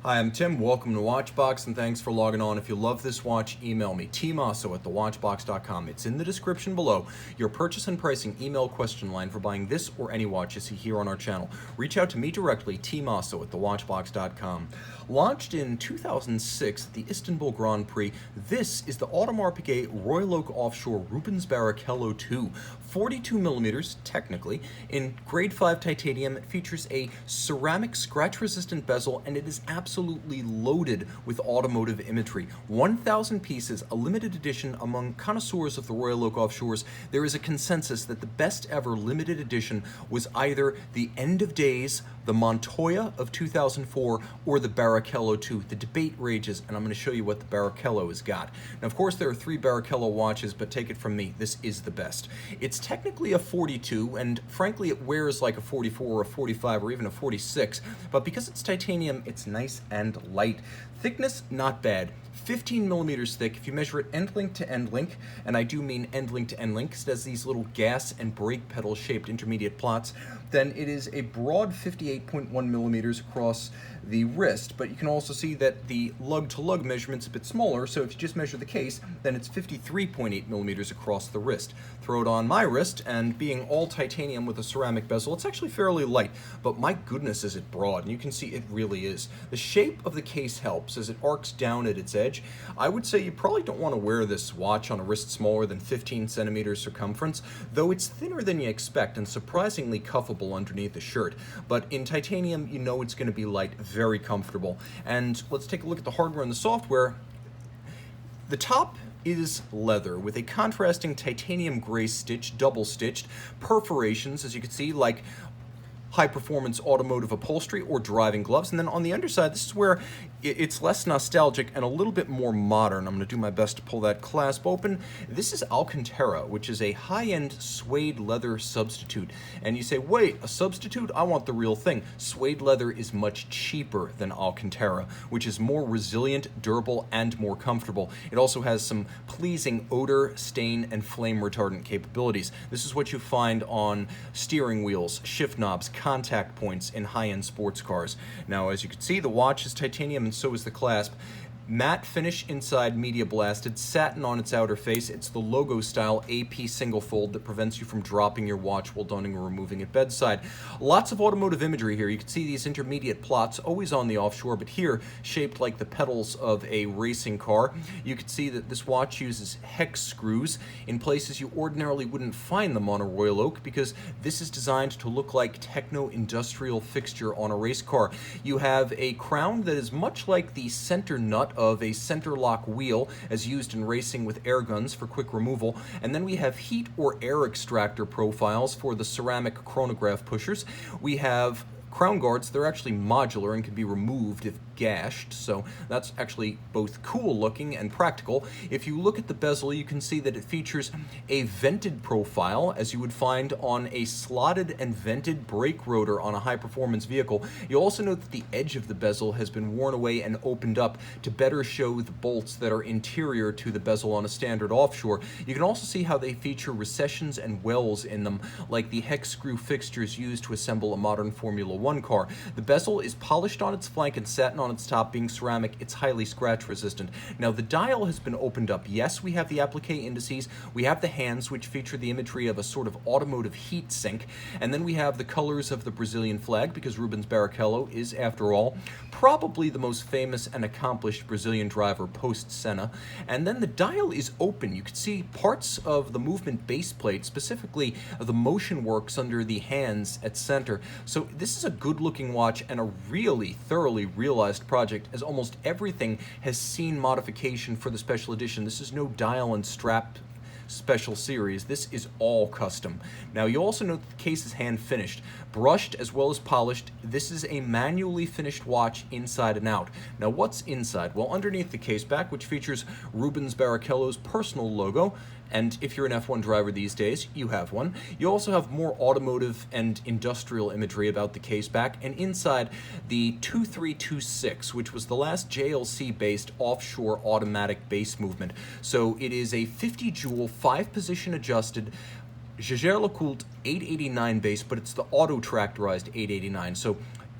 Hi, I'm Tim. Welcome to Watchbox, and thanks for logging on. If you love this watch, email me, tmosso at thewatchbox.com. It's in the description below, your purchase and pricing email question line for buying this or any watch you see here on our channel. Reach out to me directly, tmosso at thewatchbox.com. Launched in 2006 at the Istanbul Grand Prix, this is the Audemars Piguet Royal Oak Offshore Rubens Barrichello 2. 42 millimeters, technically, in grade 5 titanium. It features a ceramic scratch-resistant bezel, and it is absolutely loaded with automotive imagery. 1,000 pieces, a limited edition. Among connoisseurs of the Royal Oak Offshores, there is a consensus that the best ever limited edition was either the End of Days, the Montoya of 2004, or the Barrichello 2. The debate rages, and I'm going to show you what the Barrichello has got. Now, of course, there are 3 Barrichello watches, but take it from me, this is the best. It's technically a 42, and frankly, it wears like a 44 or a 45 or even a 46, but because it's titanium, it's nice and light. Thickness, not bad. 15 millimeters thick. If you measure it end link to end link, and I do mean end link to end link, because it has these little gas and brake pedal shaped intermediate plots, then it is a broad 58.1 millimeters across the wrist. But you can also see that the lug-to-lug measurement's a bit smaller, so if you just measure the case, then it's 53.8 millimeters across the wrist. Throw it on my wrist, and being all titanium with a ceramic bezel, it's actually fairly light, but my goodness is it broad, and you can see it really is. The shape of the case helps as it arcs down at its edge. I would say you probably don't want to wear this watch on a wrist smaller than 15 centimeters circumference, though it's thinner than you expect and surprisingly cuffable underneath the shirt. But in titanium, you know it's going to be light, very comfortable. And let's take a look at the hardware and the software. The top is leather with a contrasting titanium gray stitch, double stitched, perforations, as you can see, like high-performance automotive upholstery or driving gloves. And then on the underside, this is where it's less nostalgic and a little bit more modern. I'm going to do my best to pull that clasp open. This is Alcantara, which is a high-end suede leather substitute. And you say, wait, a substitute? I want the real thing. Suede leather is much cheaper than Alcantara, which is more resilient, durable, and more comfortable. It also has some pleasing odor, stain, and flame retardant capabilities. This is what you find on steering wheels, shift knobs, contact points in high-end sports cars. Now, as you can see, the watch is titanium and so is the clasp. Matte finish inside, media blasted, satin on its outer face. It's the logo style AP single fold that prevents you from dropping your watch while donning or removing it bedside. Lots of automotive imagery here. You can see these intermediate plots always on the offshore, but here shaped like the pedals of a racing car. You can see that this watch uses hex screws in places you ordinarily wouldn't find them on a Royal Oak, because this is designed to look like techno-industrial fixture on a race car. You have a crown that is much like the center nut of a center lock wheel as used in racing with air guns for quick removal, and then we have heat or air extractor profiles for the ceramic chronograph pushers. We have crown guards. They're actually modular and can be removed if gashed, so that's actually both cool looking and practical. If you look at the bezel, you can see that it features a vented profile, as you would find on a slotted and vented brake rotor on a high-performance vehicle. You'll also note that the edge of the bezel has been worn away and opened up to better show the bolts that are interior to the bezel on a standard offshore. You can also see how they feature recessions and wells in them, like the hex screw fixtures used to assemble a modern Formula One car. The bezel is polished on its flank and satin on its top. Being ceramic, it's highly scratch resistant. Now, the dial has been opened up. Yes, we have the applique indices, we have the hands, which feature the imagery of a sort of automotive heat sink, and then we have the colors of the Brazilian flag, because Rubens Barrichello is, after all, probably the most famous and accomplished Brazilian driver post-Senna. And then the dial is open. You can see parts of the movement base plate, specifically the motion works under the hands at center. So this is a good-looking watch and a really thoroughly realized project, as almost everything has seen modification for the special edition. This is no dial and strap special series. This is all custom. Now, you also note that the case is hand finished, brushed as well as polished. This is a manually finished watch inside and out. Now, what's inside? Well, underneath the case back, which features Rubens Barrichello's personal logo, and if you're an F1 driver these days, you have one. You also have more automotive and industrial imagery about the case back, and inside the 2326, which was the last JLC-based offshore automatic base movement. So it is a 50-joule, 5-position adjusted Jaeger-LeCoultre 889 base, but it's the auto-tractorized 889. So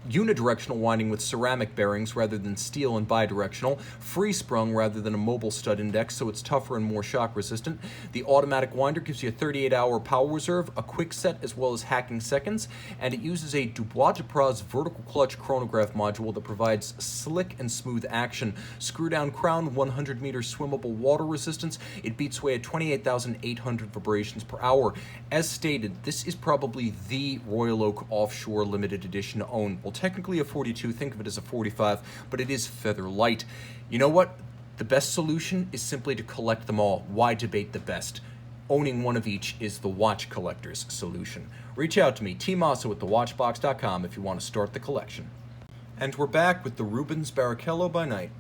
unidirectional winding with ceramic bearings rather than steel and bidirectional, free sprung rather than a mobile stud index, so it's tougher and more shock resistant. The automatic winder gives you a 38-hour power reserve, a quick set as well as hacking seconds, and it uses a Dubois-Dupraz vertical clutch chronograph module that provides slick and smooth action. Screw down crown, 100 meter swimmable water resistance. It beats away at 28,800 vibrations per hour. As stated, this is probably the Royal Oak Offshore limited edition to own. Well, technically a 42, think of it as a 45, but it is feather light. You know what? The best solution is simply to collect them all. Why debate the best? Owning one of each is the watch collector's solution. Reach out to me, Tim Mosso at thewatchbox.com if you want to start the collection. And we're back with the Rubens Barrichello by night.